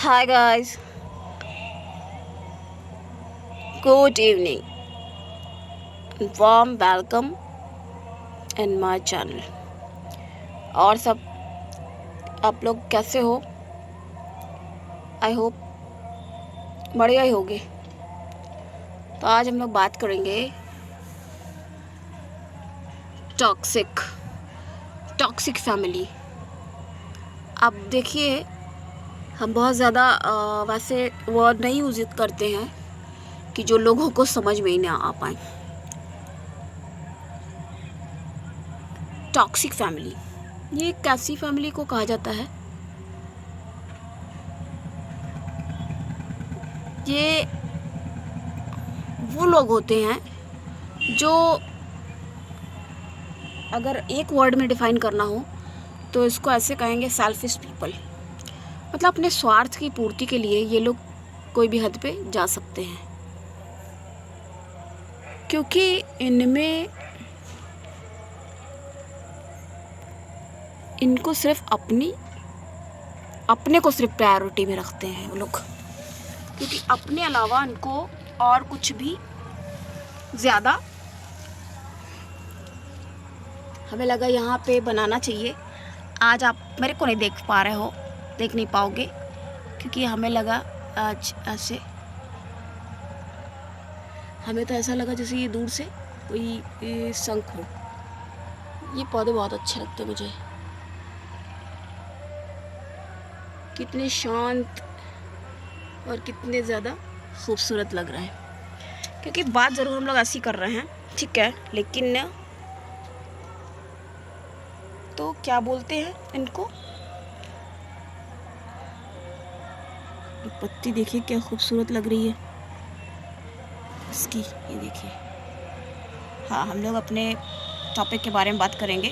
Hi guys, good evening. Warm welcome in my channel. और सब आप लोग कैसे हो? आई होप बढ़िया ही होगे। तो आज हम लोग बात करेंगे टॉक्सिक फैमिली। अब देखिए, हम बहुत ज़्यादा वैसे वर्ड नहीं यूज़ करते हैं कि जो लोगों को समझ में ही ना आ पाए। टॉक्सिक फैमिली, ये एक कैसी फैमिली को कहा जाता है? ये वो लोग होते हैं जो, अगर एक वर्ड में डिफ़ाइन करना हो तो इसको ऐसे कहेंगे, सेल्फिश पीपल। मतलब अपने स्वार्थ की पूर्ति के लिए ये लोग कोई भी हद पे जा सकते हैं, क्योंकि इनको सिर्फ अपने को सिर्फ प्रायोरिटी में रखते हैं वो लोग, क्योंकि अपने अलावा इनको और कुछ भी ज़्यादा हमें लगा यहाँ पे बनाना चाहिए। आज आप मेरे को नहीं देख पा रहे हो, देख नहीं पाओगे, क्योंकि हमें लगा आज ऐसे, हमें तो ऐसा लगा जैसे ये दूर से कोई शंख हो। ये पौधे बहुत अच्छे लगते मुझे, कितने शांत और कितने ज़्यादा खूबसूरत लग रहे हैं। क्योंकि बात ज़रूर हम लोग ऐसी कर रहे हैं, ठीक है, लेकिन तो क्या बोलते हैं इनको, पत्ती देखिए क्या खूबसूरत लग रही है इसकी, ये देखिए। हाँ, हम लोग अपने टॉपिक के बारे में बात करेंगे।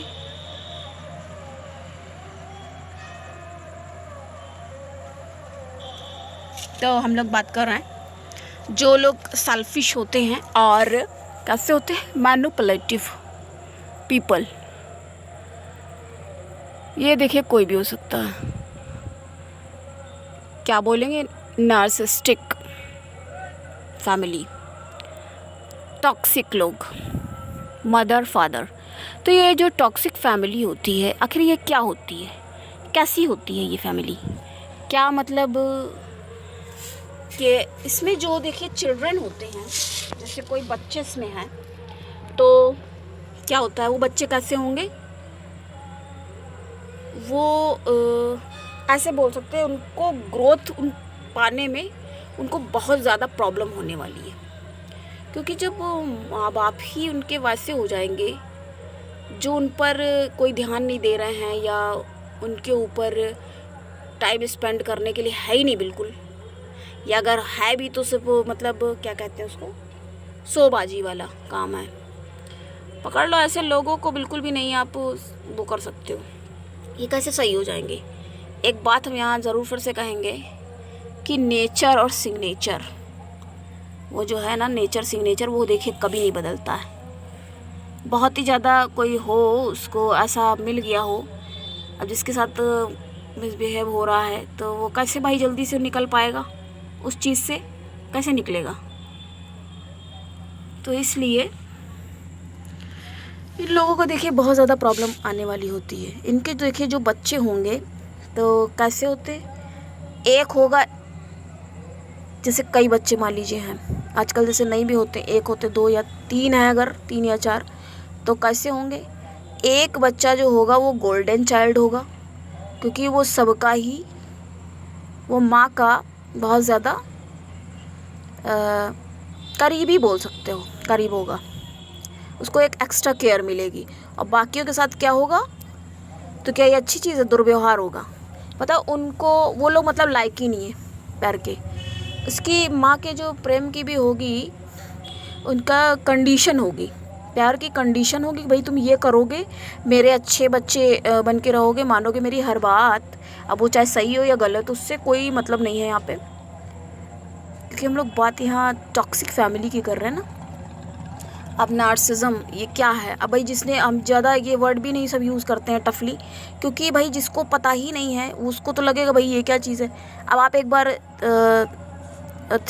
तो हम लोग बात कर रहे हैं जो लोग सेल्फिश होते हैं और कैसे होते हैं, मैनिपुलेटिव पीपल। ये देखिए, कोई भी हो सकता है, क्या बोलेंगे, नार्सिसिस्टिक फैमिली, टॉक्सिक लोग, मदर फादर। तो ये जो टॉक्सिक फैमिली होती है, आखिर ये क्या होती है, कैसी होती है ये फैमिली? क्या मतलब कि इसमें जो देखिए चिल्ड्रन होते हैं, जैसे कोई बच्चे इसमें हैं, तो क्या होता है, वो बच्चे कैसे होंगे, वो ऐसे बोल सकते हैं, उनको ग्रोथ पाने में उनको बहुत ज़्यादा प्रॉब्लम होने वाली है। क्योंकि जब माँ बाप ही उनके वैसे हो जाएंगे, जो उन पर कोई ध्यान नहीं दे रहे हैं या उनके ऊपर टाइम स्पेंड करने के लिए है ही नहीं बिल्कुल, या अगर है भी तो सिर्फ मतलब क्या कहते हैं उसको, शोबाजी वाला काम है। पकड़ लो, ऐसे लोगों को बिल्कुल भी नहीं आप वो कर सकते हो। ये कैसे सही हो जाएंगे? एक बात हम यहाँ ज़रूर फिर से कहेंगे कि नेचर और सिग्नेचर, वो जो है ना, नेचर सिग्नेचर, वो देखिए कभी नहीं बदलता है। बहुत ही ज़्यादा कोई हो, उसको ऐसा मिल गया हो, अब जिसके साथ मिसबिहेव हो रहा है, तो वो कैसे भाई जल्दी से निकल पाएगा उस चीज़ से, कैसे निकलेगा? तो इसलिए इन लोगों को देखिए बहुत ज़्यादा प्रॉब्लम आने वाली होती है। इनके देखिए जो बच्चे होंगे तो कैसे होते, एक होगा, जैसे कई बच्चे मान लीजिए हैं आजकल, जैसे नहीं भी होते, एक होते, दो या तीन है, अगर तीन या चार, तो कैसे होंगे? एक बच्चा जो होगा वो गोल्डन चाइल्ड होगा, क्योंकि वो सबका ही, वो माँ का बहुत ज़्यादा करीबी बोल सकते हो, करीब होगा, उसको एक एक्स्ट्रा केयर मिलेगी। और बाकियों के साथ क्या होगा, तो क्या ये अच्छी चीज़ है? दुर्व्यवहार होगा। पता उनको वो लोग मतलब लायक ही नहीं है प्यार के। उसकी माँ के जो प्रेम की भी होगी, उनका कंडीशन होगी, प्यार की कंडीशन होगी कि भाई तुम ये करोगे, मेरे अच्छे बच्चे बन के रहोगे, मानोगे मेरी हर बात। अब वो चाहे सही हो या गलत, उससे कोई मतलब नहीं है यहाँ पे, क्योंकि हम लोग बात यहाँ टॉक्सिक फैमिली की कर रहे हैं ना। अब नार्सिज्म ये क्या है? अब भाई जिसने, हम ज़्यादा ये वर्ड भी नहीं सब यूज़ करते हैं टफली, क्योंकि भाई जिसको पता ही नहीं है उसको तो लगेगा भाई ये क्या चीज़ है। अब आप एक बार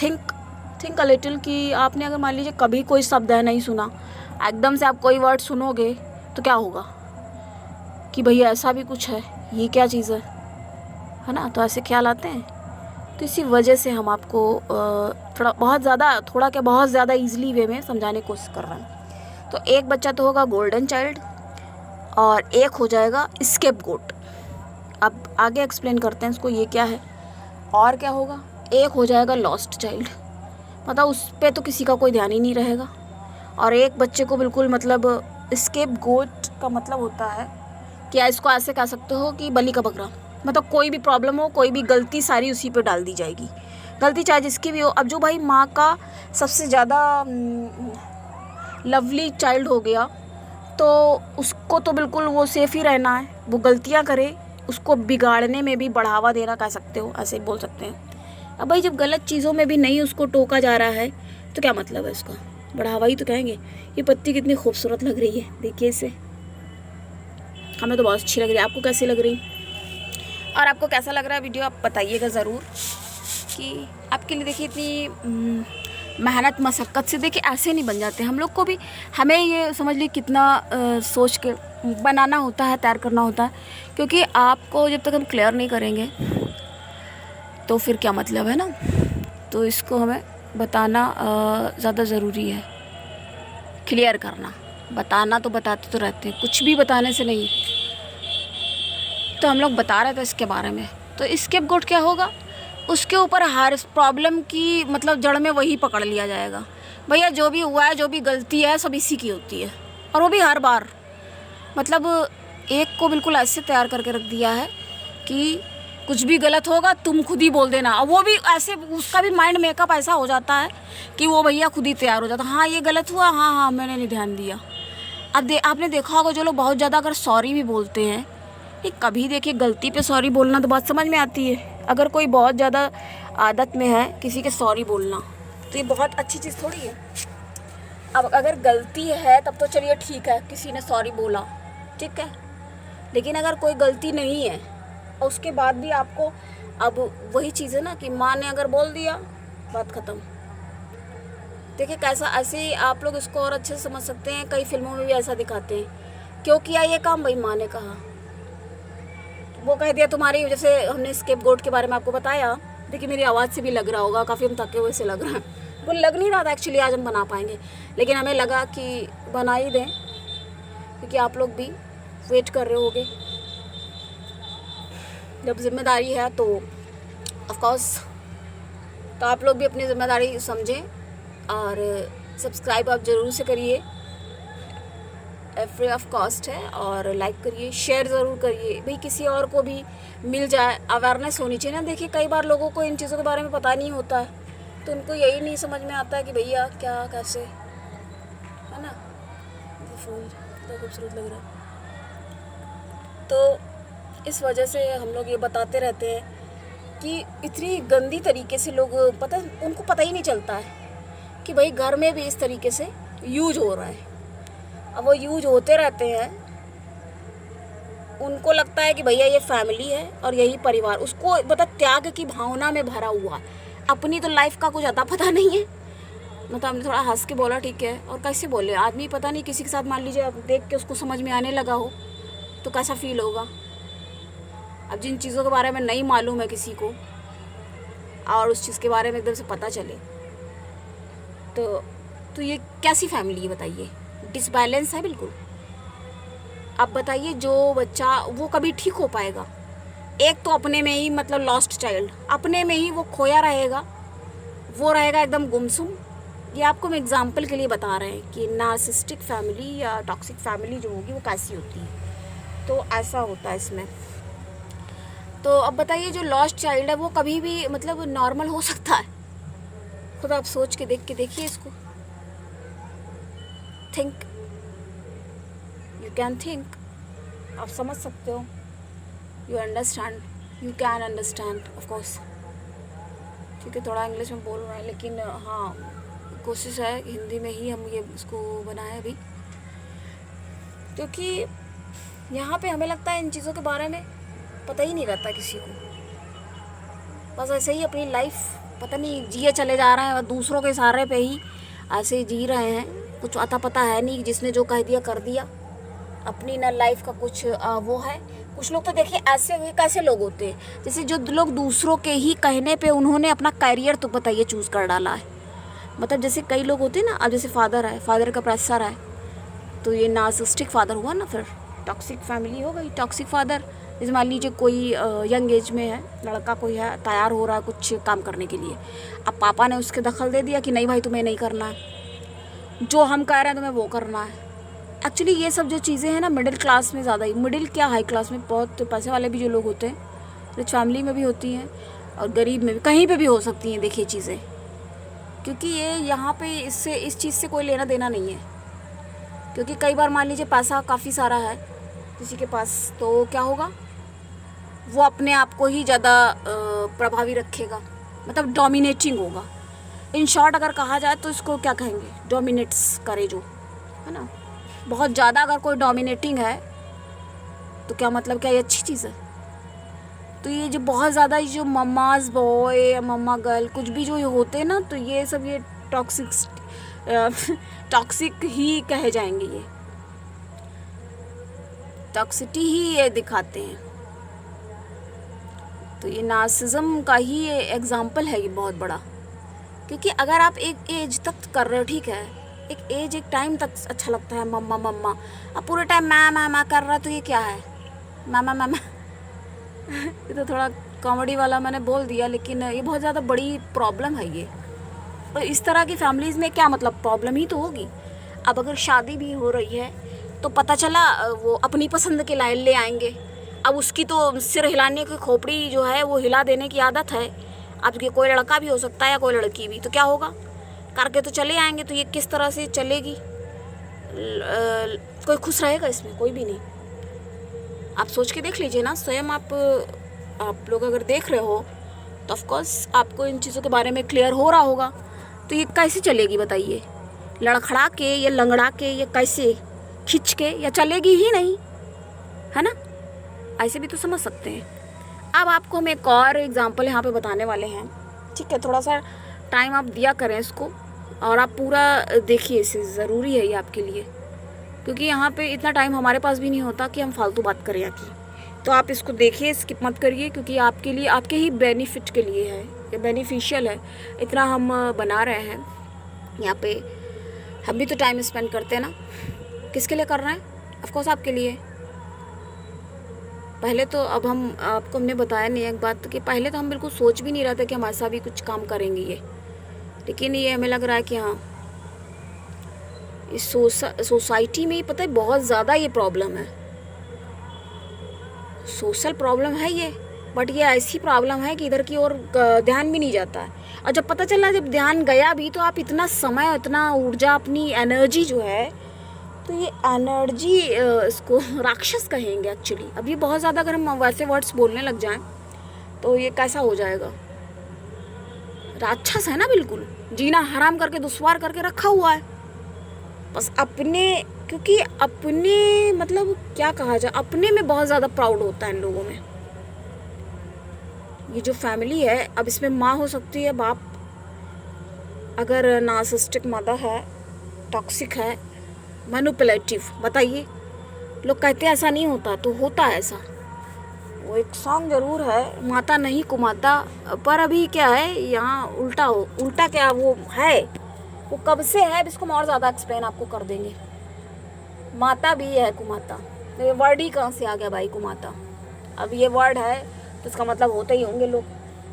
थिंक अ लिटिल कि आपने अगर मान लीजिए कभी कोई शब्द है नहीं सुना, एकदम से आप कोई वर्ड सुनोगे तो क्या होगा कि भैया ऐसा भी कुछ है, ये क्या चीज़ है ना? तो ऐसे ख्याल आते हैं। तो इसी वजह से हम आपको थोड़ा क्या बहुत ज़्यादा ईजिली वे में समझाने की कोशिश कर रहे हैं। तो एक बच्चा तो होगा गोल्डन चाइल्ड और एक हो जाएगा स्केपगोट। अब आगे एक्सप्लेन करते हैं इसको, ये क्या है और क्या होगा। एक हो जाएगा लॉस्ट चाइल्ड, मतलब उस पर तो किसी का कोई ध्यान ही नहीं रहेगा। और एक बच्चे को बिल्कुल, मतलब स्केपगोट का मतलब होता है कि इसको ऐसे कह सकते हो कि बलि का बकरा, मतलब कोई भी प्रॉब्लम हो, कोई भी गलती सारी उसी पे डाल दी जाएगी, गलती चाहे जिसकी भी हो। अब जो भाई माँ का सबसे ज़्यादा लवली चाइल्ड हो गया तो उसको तो बिल्कुल वो सेफ ही रहना है, वो गलतियाँ करे उसको बिगाड़ने में भी बढ़ावा देना कह सकते हो, ऐसे ही बोल सकते हैं। अब भाई जब गलत चीज़ों में भी नहीं उसको टोका जा रहा है तो क्या मतलब है उसका, बढ़ावा ही तो कहेंगे। ये पत्ती कितनी खूबसूरत लग रही है, देखिए इसे, हमें तो बहुत अच्छी लग रही है। आपको कैसी लग रही, और आपको कैसा लग रहा है वीडियो आप बताइएगा ज़रूर। कि आपके लिए देखिए इतनी मेहनत मशक्क़त से देखिए ऐसे नहीं बन जाते हम लोग को भी, हमें ये समझ लीजिए कितना सोच के बनाना होता है, तैयार करना होता है, क्योंकि आपको जब तक हम क्लियर नहीं करेंगे तो फिर क्या मतलब है ना। तो इसको हमें बताना ज़्यादा ज़रूरी है, क्लियर करना। बताना तो बताते तो रहते हैं, कुछ भी बताने से नहीं। तो हम लोग बता रहे थे इसके बारे में। तो स्केपगोट क्या होगा, उसके ऊपर हर प्रॉब्लम की मतलब जड़ में वही पकड़ लिया जाएगा। भैया जो भी हुआ है, जो भी गलती है, सब इसी की होती है, और वो भी हर बार। मतलब एक को बिल्कुल ऐसे तैयार करके रख दिया है कि कुछ भी गलत होगा तुम खुद ही बोल देना। और वो भी ऐसे, उसका भी माइंड मेकअप ऐसा हो जाता है कि वो भैया खुद ही तैयार हो जाता है, हाँ ये गलत हुआ, हाँ हाँ मैंने नहीं ध्यान दिया। अब आपने देखा होगा जो लोग बहुत ज़्यादा अगर सॉरी भी बोलते हैं, ये कभी देखिए गलती पे सॉरी बोलना तो बात समझ में आती है। अगर कोई बहुत ज़्यादा आदत में है किसी के सॉरी बोलना, तो ये बहुत अच्छी चीज़ थोड़ी है। अब अगर गलती है तब तो चलिए ठीक है, किसी ने सॉरी बोला ठीक है, लेकिन अगर कोई गलती नहीं है और उसके बाद भी आपको, अब वही चीज़ है ना कि माँ ने अगर बोल दिया बात ख़त्म। देखिए कैसा, ऐसे ही आप लोग इसको और अच्छे से समझ सकते हैं। कई फिल्मों में भी ऐसा दिखाते हैं, क्यों किया ये काम, भाई माँ ने कहा, वो कह दिया तुम्हारी, जैसे हमने स्केपगोट के बारे में आपको बताया। देखिए मेरी आवाज़ से भी लग रहा होगा, काफ़ी हम थके हुए से लग रहा है, वो लग नहीं रहा था एक्चुअली आज हम बना पाएंगे, लेकिन हमें लगा कि बना ही दें, क्योंकि आप लोग भी वेट कर रहे होगे। जब जिम्मेदारी है तो ऑफ कोर्स, तो आप लोग भी अपनी ज़िम्मेदारी समझें और सब्सक्राइब आप ज़रूर से करिए, फ्री ऑफ कॉस्ट है, और लाइक करिए, शेयर ज़रूर करिए भाई, किसी और को भी मिल जाए, अवेयरनेस होनी चाहिए ना। देखिए कई बार लोगों को इन चीज़ों के बारे में पता नहीं होता है, तो उनको यही नहीं समझ में आता है कि भैया क्या कैसे, है ना। फूल कितना खूबसूरत लग रहा है। तो इस वजह से हम लोग ये बताते रहते हैं कि इतनी गंदी तरीके से लोग, उनको पता ही नहीं चलता है कि भाई घर में भी इस तरीके से यूज हो रहा है। अब वो यूज होते रहते हैं, उनको लगता है कि भैया ये फैमिली है और यही परिवार, उसको मतलब त्याग की भावना में भरा हुआ, अपनी तो लाइफ का कुछ अता पता नहीं है। मतलब हमने थोड़ा हंस के बोला ठीक है, और कैसे बोले आदमी, पता नहीं किसी के साथ मान लीजिए अब देख के उसको समझ में आने लगा हो तो कैसा फील होगा। अब जिन चीज़ों के बारे में नहीं मालूम है किसी को और उस चीज़ के बारे में एकदम से पता चले, तो ये कैसी फैमिली है बताइए, डिसबैलेंस है बिल्कुल। अब बताइए जो बच्चा वो कभी ठीक हो पाएगा, एक तो अपने में ही मतलब लॉस्ट चाइल्ड, अपने में ही वो खोया रहेगा, वो रहेगा एकदम गुमसुम। ये आपको हम एग्जाम्पल के लिए बता रहे हैं कि नार्सिसिस्टिक फैमिली या टॉक्सिक फैमिली जो होगी वो कैसी होती है। तो ऐसा होता है इसमें। तो अब बताइए जो लॉस्ट चाइल्ड है वो कभी भी मतलब नॉर्मल हो सकता है, खुद आप सोच के देखिए इसको, थिंक, यू कैन थिंक, आप समझ सकते हो, you understand, you can understand of course. ठीक है थोड़ा इंग्लिश में बोल रहे हैं, लेकिन हाँ कोशिश है कि हिंदी में ही हम ये इसको बनाएं अभी, क्योंकि यहाँ पे हमें लगता है इन चीज़ों के बारे में पता ही नहीं रहता किसी को। बस ऐसे ही अपनी लाइफ पता नहीं जिए चले जा रहे हैं और दूसरों के सहारे पे ही ऐसे ही जी रहे हैं। कुछ अता पता है नहीं, जिसने जो कह दिया कर दिया। अपनी ना लाइफ का कुछ वो है। कुछ लोग तो देखिए ऐसे हुए कैसे लोग होते हैं, जैसे जो लोग दूसरों के ही कहने पे उन्होंने अपना करियर तो बताइए चूज़ कर डाला है। मतलब जैसे कई लोग होते हैं ना, अब जैसे फादर का प्रेशर है तो ये नार्सिसिस्टिक फादर हुआ ना, फिर टॉक्सिक फैमिली हो गई, टॉक्सिक फादर। जैसे मान लीजिए कोई यंग एज में है लड़का, कोई है तैयार हो रहा है कुछ काम करने के लिए, अब पापा ने उसके दखल दे दिया कि नहीं भाई तुम्हें नहीं करना है, जो हम कह रहे हैं तुम्हें वो करना है। एक्चुअली ये सब जो चीज़ें हैं ना मिडिल क्लास में ज़्यादा ही, मिडिल क्या हाई क्लास में बहुत पैसे वाले भी जो लोग होते हैं, रिच फैमिली में भी होती हैं और गरीब में भी, कहीं पे भी हो सकती हैं देखिए चीज़ें। क्योंकि ये यहाँ पे इससे इस चीज़ से कोई लेना देना नहीं है। क्योंकि कई बार मान लीजिए पैसा काफ़ी सारा है किसी के पास, तो क्या होगा, वो अपने आप को ही ज़्यादा प्रभावी रखेगा, मतलब डोमिनेटिंग होगा। इन शॉर्ट अगर कहा जाए तो इसको क्या कहेंगे, डोमिनेट्स करे जो, है ना। बहुत ज़्यादा अगर कोई डोमिनेटिंग है तो क्या मतलब, क्या ये अच्छी चीज़ है? तो ये जो बहुत ज़्यादा जो मम्माज बॉय या मम्मा गर्ल कुछ भी जो ये होते हैं ना, तो ये सब ये टॉक्सिक ही कहे जाएंगे, ये टॉक्सिटी ही ये दिखाते हैं। तो ये नार्सिज्म का ही ये एग्जाम्पल है ये बहुत बड़ा। क्योंकि अगर आप एक एज तक कर रहे हो, ठीक है, एक टाइम तक अच्छा लगता है मम्मा मम्मा, अब पूरे टाइम मैं कर रहा है, तो ये क्या है, मामा ये तो थोड़ा कॉमेडी वाला मैंने बोल दिया, लेकिन ये बहुत ज़्यादा बड़ी प्रॉब्लम है ये। और इस तरह की फैमिलीज़ में क्या मतलब, प्रॉब्लम ही तो होगी। अब अगर शादी भी हो रही है तो पता चला वो अपनी पसंद के लाइन ले आएंगे। अब उसकी तो सिर हिलाने की खोपड़ी जो है वो हिला देने की आदत है। अब ये कोई लड़का भी हो सकता है या कोई लड़की भी, तो क्या होगा, करके तो चले आएंगे। तो ये किस तरह से चलेगी, कोई खुश रहेगा इसमें, कोई भी नहीं। आप सोच के देख लीजिए ना स्वयं। आप लोग अगर देख रहे हो तो ऑफकोर्स आपको इन चीज़ों के बारे में क्लियर हो रहा होगा। तो ये कैसे चलेगी बताइए, लड़खड़ा के या लंगड़ा के या कैसे खिंच के, या चलेगी ही नहीं, है ना। ऐसे भी तो समझ सकते हैं। अब आपको हम एक और एग्जांपल यहाँ पे बताने वाले हैं, ठीक है। थोड़ा सा टाइम आप दिया करें इसको और आप पूरा देखिए, इसे ज़रूरी है ये आपके लिए। क्योंकि यहाँ पे इतना टाइम हमारे पास भी नहीं होता कि हम फालतू बात करें यहाँ की। तो आप इसको देखिए, स्किप मत करिए, क्योंकि आपके लिए, आपके ही बेनिफिट के लिए है, ये बेनिफिशियल है। इतना हम बना रहे हैं यहाँ पे, हम भी तो टाइम स्पेंड करते हैं ना। किसके लिए कर रहे हैं, ऑफकोर्स आपके लिए। पहले तो अब आपको हमने बताया नहीं एक बात, कि पहले तो हम बिल्कुल सोच भी नहीं रहे थे कि हम ऐसा भी कुछ काम करेंगे ये। लेकिन ये हमें लग रहा है कि हाँ, इस सोसाइटी में ही पता है बहुत ज़्यादा ये प्रॉब्लम है, सोशल प्रॉब्लम है ये। बट ये ऐसी प्रॉब्लम है कि इधर की ओर ध्यान भी नहीं जाता है। और जब पता चला, जब ध्यान गया भी, तो आप इतना समय, इतना ऊर्जा, अपनी एनर्जी जो है, तो ये एनर्जी इसको राक्षस कहेंगे एक्चुअली। अब ये बहुत ज़्यादा अगर हम वैसे वर्ड्स बोलने लग जाएं तो ये कैसा हो जाएगा, राक्षस है ना, बिल्कुल जीना हराम करके दुश्वार करके रखा हुआ है। बस अपने, क्योंकि अपने मतलब क्या कहा जाए, अपने में बहुत ज़्यादा प्राउड होता है इन लोगों में। ये जो फैमिली है, अब इसमें माँ हो सकती है, बाप अगर नार्सिसिस्टिक मदर है, टॉक्सिक है, मैनिपुलेटिव, बताइए। लोग कहते हैं ऐसा नहीं होता, तो होता है ऐसा। वो एक सॉन्ग ज़रूर है, माता नहीं कुमाता, पर अभी क्या है यहाँ उल्टा क्या वो है, वो कब से है, इसको हम और ज़्यादा एक्सप्लेन आपको कर देंगे। माता भी है कुमाता, तो ये वर्ड ही कहाँ से आ गया भाई, कुमाता। अब ये वर्ड है तो इसका मतलब होते ही होंगे लोग।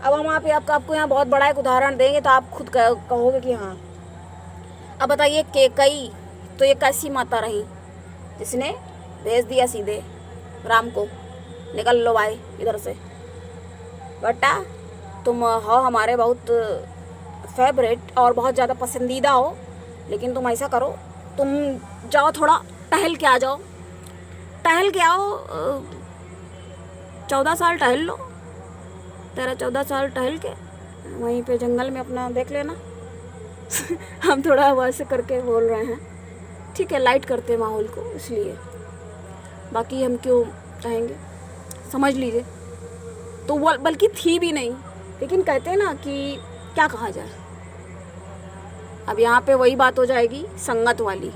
अब हम आपको यहाँ बहुत बड़ा एक उदाहरण देंगे तो आप खुद कहोगे कि हाँ। अब बताइए, कैकेयी तो ये कैसी माता रही जिसने भेज दिया सीधे राम को, निकल लो भाई इधर से, बेटा तुम हो हमारे बहुत फेवरेट और बहुत ज़्यादा पसंदीदा हो, लेकिन तुम ऐसा करो, तुम जाओ थोड़ा टहल के आ जाओ, टहल के आओ, 14 साल टहल लो, 13-14 साल टहल के वहीं पे जंगल में अपना देख लेना, हम थोड़ा वैसे करके बोल रहे हैं, ठीक है, लाइट करते हैं माहौल को, इसलिए बाकी हम क्यों कहेंगे, समझ लीजिए। तो वो बल्कि थी भी नहीं, लेकिन कहते हैं ना कि क्या कहा जाए। अब यहाँ पे वही बात हो जाएगी संगत वाली।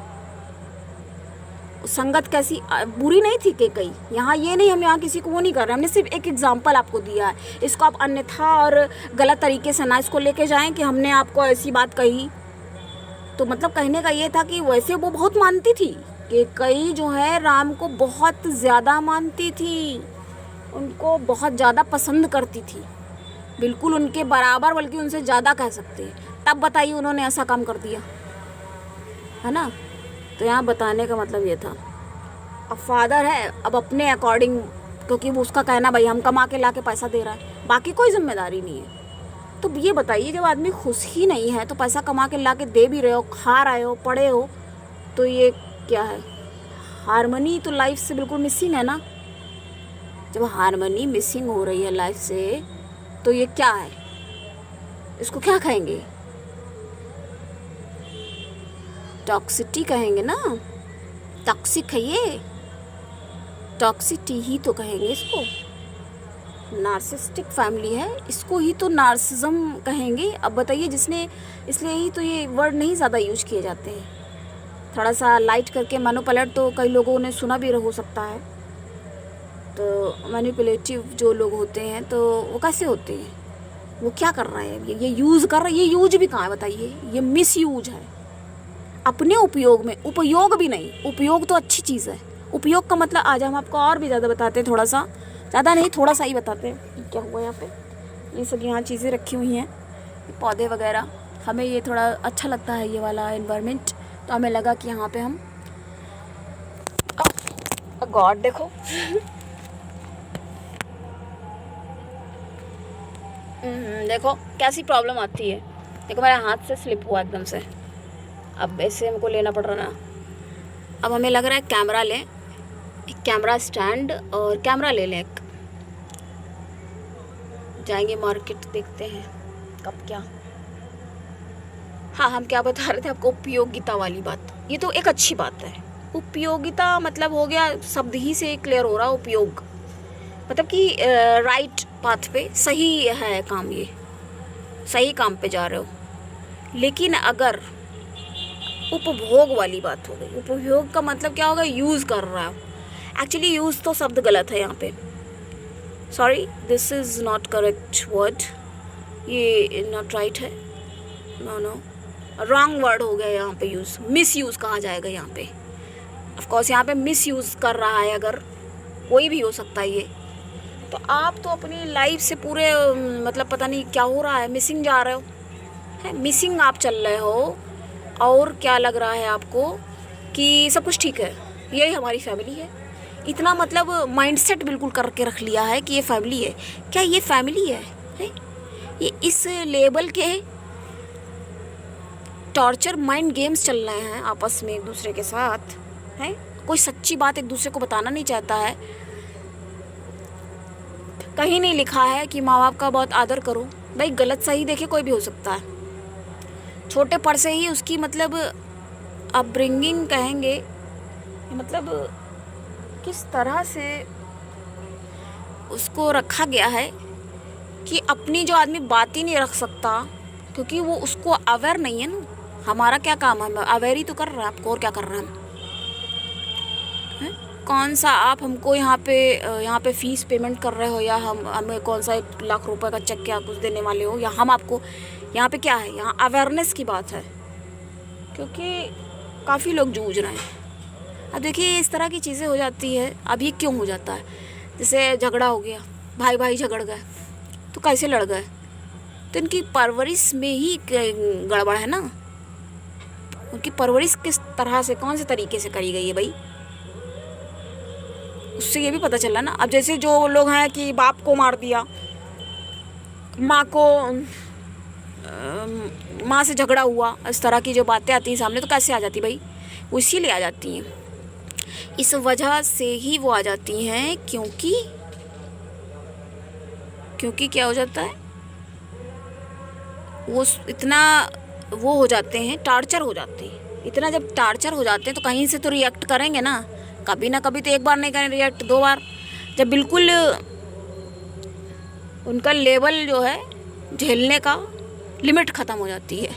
संगत कैसी बुरी नहीं थी कि कई, यहाँ ये नहीं, हम यहाँ किसी को वो नहीं कर रहे, हमने सिर्फ एक एग्जांपल आपको दिया है। इसको आप अन्यथा और गलत तरीके से ना इसको लेके जाएं कि हमने आपको ऐसी बात कही। तो मतलब कहने का ये था कि वैसे वो बहुत मानती थी, कि कई जो है राम को बहुत ज़्यादा मानती थी, उनको बहुत ज़्यादा पसंद करती थी, बिल्कुल उनके बराबर, बल्कि उनसे ज़्यादा कह सकते हैं। तब बताइए उन्होंने ऐसा काम कर दिया, है ना। तो यहाँ बताने का मतलब ये था, अब फादर है, अब अपने अकॉर्डिंग, क्योंकि वो उसका कहना भाई हम कमा के ला के पैसा दे रहा है, बाकी कोई जिम्मेदारी नहीं है। तो ये बताइए जब आदमी खुश ही नहीं है तो पैसा कमा के ला के दे भी रहे हो, खा रहे हो, पढ़े हो, तो ये क्या है? हारमोनी तो लाइफ से बिल्कुल मिसिंग है ना। जब हारमोनी मिसिंग हो रही है लाइफ से, तो ये क्या है? इसको क्या कहेंगे? टॉक्सिटी कहेंगे ना, टॉक्सिक है ये, टॉक्सिटी ही तो कहेंगे इसको। नार्सिसिस्टिक फैमिली है, इसको ही तो नार्सिज्म कहेंगे। अब बताइए जिसने, इसलिए ही तो ये वर्ड नहीं ज़्यादा यूज किए जाते हैं। थोड़ा सा लाइट करके मैनिपुलेट तो कई लोगों ने सुना भी हो सकता है। तो मैनिपुलेटिव जो लोग होते हैं तो वो कैसे होते हैं? वो क्या कर रहा है? ये यूज़ कर रहा है। ये यूज भी कहाँ है बताइए? ये मिस यूज है अपने उपयोग में, उपयोग भी नहीं। उपयोग तो अच्छी चीज़ है। उपयोग का मतलब आज हम आपको और भी ज़्यादा बताते हैं, थोड़ा सा, ज़्यादा नहीं थोड़ा सा ही बताते हैं क्या हुआ यहाँ पे। ये सब यहाँ चीज़ें रखी हुई हैं, पौधे वगैरह। हमें ये थोड़ा अच्छा लगता है ये वाला एनवायरनमेंट, तो हमें लगा कि यहाँ पे हम गॉड देखो देखो कैसी प्रॉब्लम आती है। देखो मेरा हाथ से स्लिप हुआ एकदम से, अब ऐसे हमको लेना पड़ रहा ना। अब हमें लग रहा है कैमरा लें, एक कैमरा स्टैंड और कैमरा ले लें। जाएंगे मार्केट, देखते हैं कब क्या। हाँ, हम क्या बता रहे थे आपको? उपयोगिता वाली बात। ये तो एक अच्छी बात है। उपयोगिता मतलब हो गया, शब्द ही से क्लियर हो रहा। उपयोग मतलब कि राइट पाथ पे, सही है काम, ये सही काम पे जा रहे हो। लेकिन अगर उपभोग वाली बात हो गई, उपभोग का मतलब क्या होगा? यूज़ कर रहा है। एक्चुअली यूज़ तो शब्द गलत है यहाँ पे, sorry, this is not correct word, ये नॉट राइट है, नो रॉन्ग वर्ड हो गया यहाँ पे। यूज़, मिस यूज़ कहा जाएगा यहाँ पे। ऑफ कोर्स यहाँ पे मिस यूज़ कर रहा है, अगर कोई भी हो सकता है ये। तो आप तो अपनी लाइफ से पूरे मतलब पता नहीं क्या हो रहा है, मिसिंग जा रहे हो, है मिसिंग आप चल रहे हो। और क्या लग रहा है आपको कि सब कुछ ठीक है, यही हमारी फैमिली है। इतना मतलब माइंडसेट बिल्कुल करके रख लिया है कि ये फैमिली है। क्या ये फैमिली है? ये इस लेवल के टॉर्चर माइंड गेम्स चल रहे हैं आपस में एक दूसरे के साथ, है। कोई सच्ची बात एक दूसरे को बताना नहीं चाहता है। कहीं नहीं लिखा है कि माँ बाप का बहुत आदर करो। भाई गलत सही देखे कोई भी हो सकता है, छोटे पर से ही उसकी मतलब अपब्रिंगिंग कहेंगे, मतलब किस तरह से उसको रखा गया है कि अपनी जो आदमी बात ही नहीं रख सकता, क्योंकि वो उसको अवेयर नहीं है ना। हमारा क्या काम है? अवेयर ही तो कर रहा है आपको, और क्या कर रहे हैं हम? कौन सा आप हमको यहाँ पे फ़ीस पेमेंट कर रहे हो, या हमें कौन सा 1 लाख रुपए का चेक क्या कुछ देने वाले हो, या हम आपको यहाँ पे क्या है? यहाँ अवेयरनेस की बात है, क्योंकि काफ़ी लोग जूझ रहे हैं। अब देखिए इस तरह की चीज़ें हो जाती है। अब ये क्यों हो जाता है? जैसे झगड़ा हो गया, भाई भाई झगड़ गए, तो कैसे लड़ गए? तो इनकी परवरिश में ही गड़बड़ है ना। उनकी परवरिश किस तरह से, कौन से तरीके से करी गई है भाई, उससे ये भी पता चला ना। अब जैसे जो लोग हैं कि बाप को मार दिया, माँ से झगड़ा हुआ, इस तरह की जो बातें आती हैं सामने, तो कैसे आ जाती भाई? वो इसीलिए आ जाती हैं, इस वजह से ही वो आ जाती हैं, क्योंकि क्या हो जाता है, वो इतना वो हो जाते हैं, टार्चर हो जाते हैं। इतना जब टार्चर हो जाते हैं तो कहीं से तो रिएक्ट करेंगे ना, कभी ना कभी तो, एक बार नहीं करें रिएक्ट, 2 बार। जब बिल्कुल उनका लेवल जो है झेलने का लिमिट ख़त्म हो जाती है,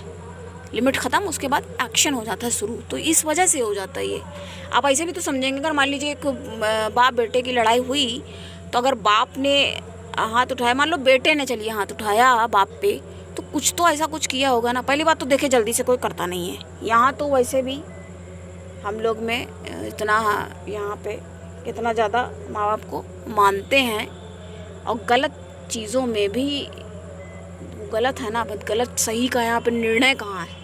लिमिट ख़त्म, उसके बाद एक्शन हो जाता है शुरू। तो इस वजह से हो जाता है ये। आप ऐसे भी तो समझेंगे, अगर मान लीजिए एक बाप बेटे की लड़ाई हुई, तो अगर बाप ने हाथ उठाया, मान लो बेटे ने चलिए हाथ उठाया बाप पे, तो कुछ तो ऐसा कुछ किया होगा ना। पहली बात तो देखिए, जल्दी से कोई करता नहीं है यहाँ, तो वैसे भी हम लोग में इतना यहाँ पे इतना ज़्यादा माँ बाप को मानते हैं, और गलत चीज़ों में भी गलत है ना, गलत सही का यहाँ पे निर्णय कहाँ है।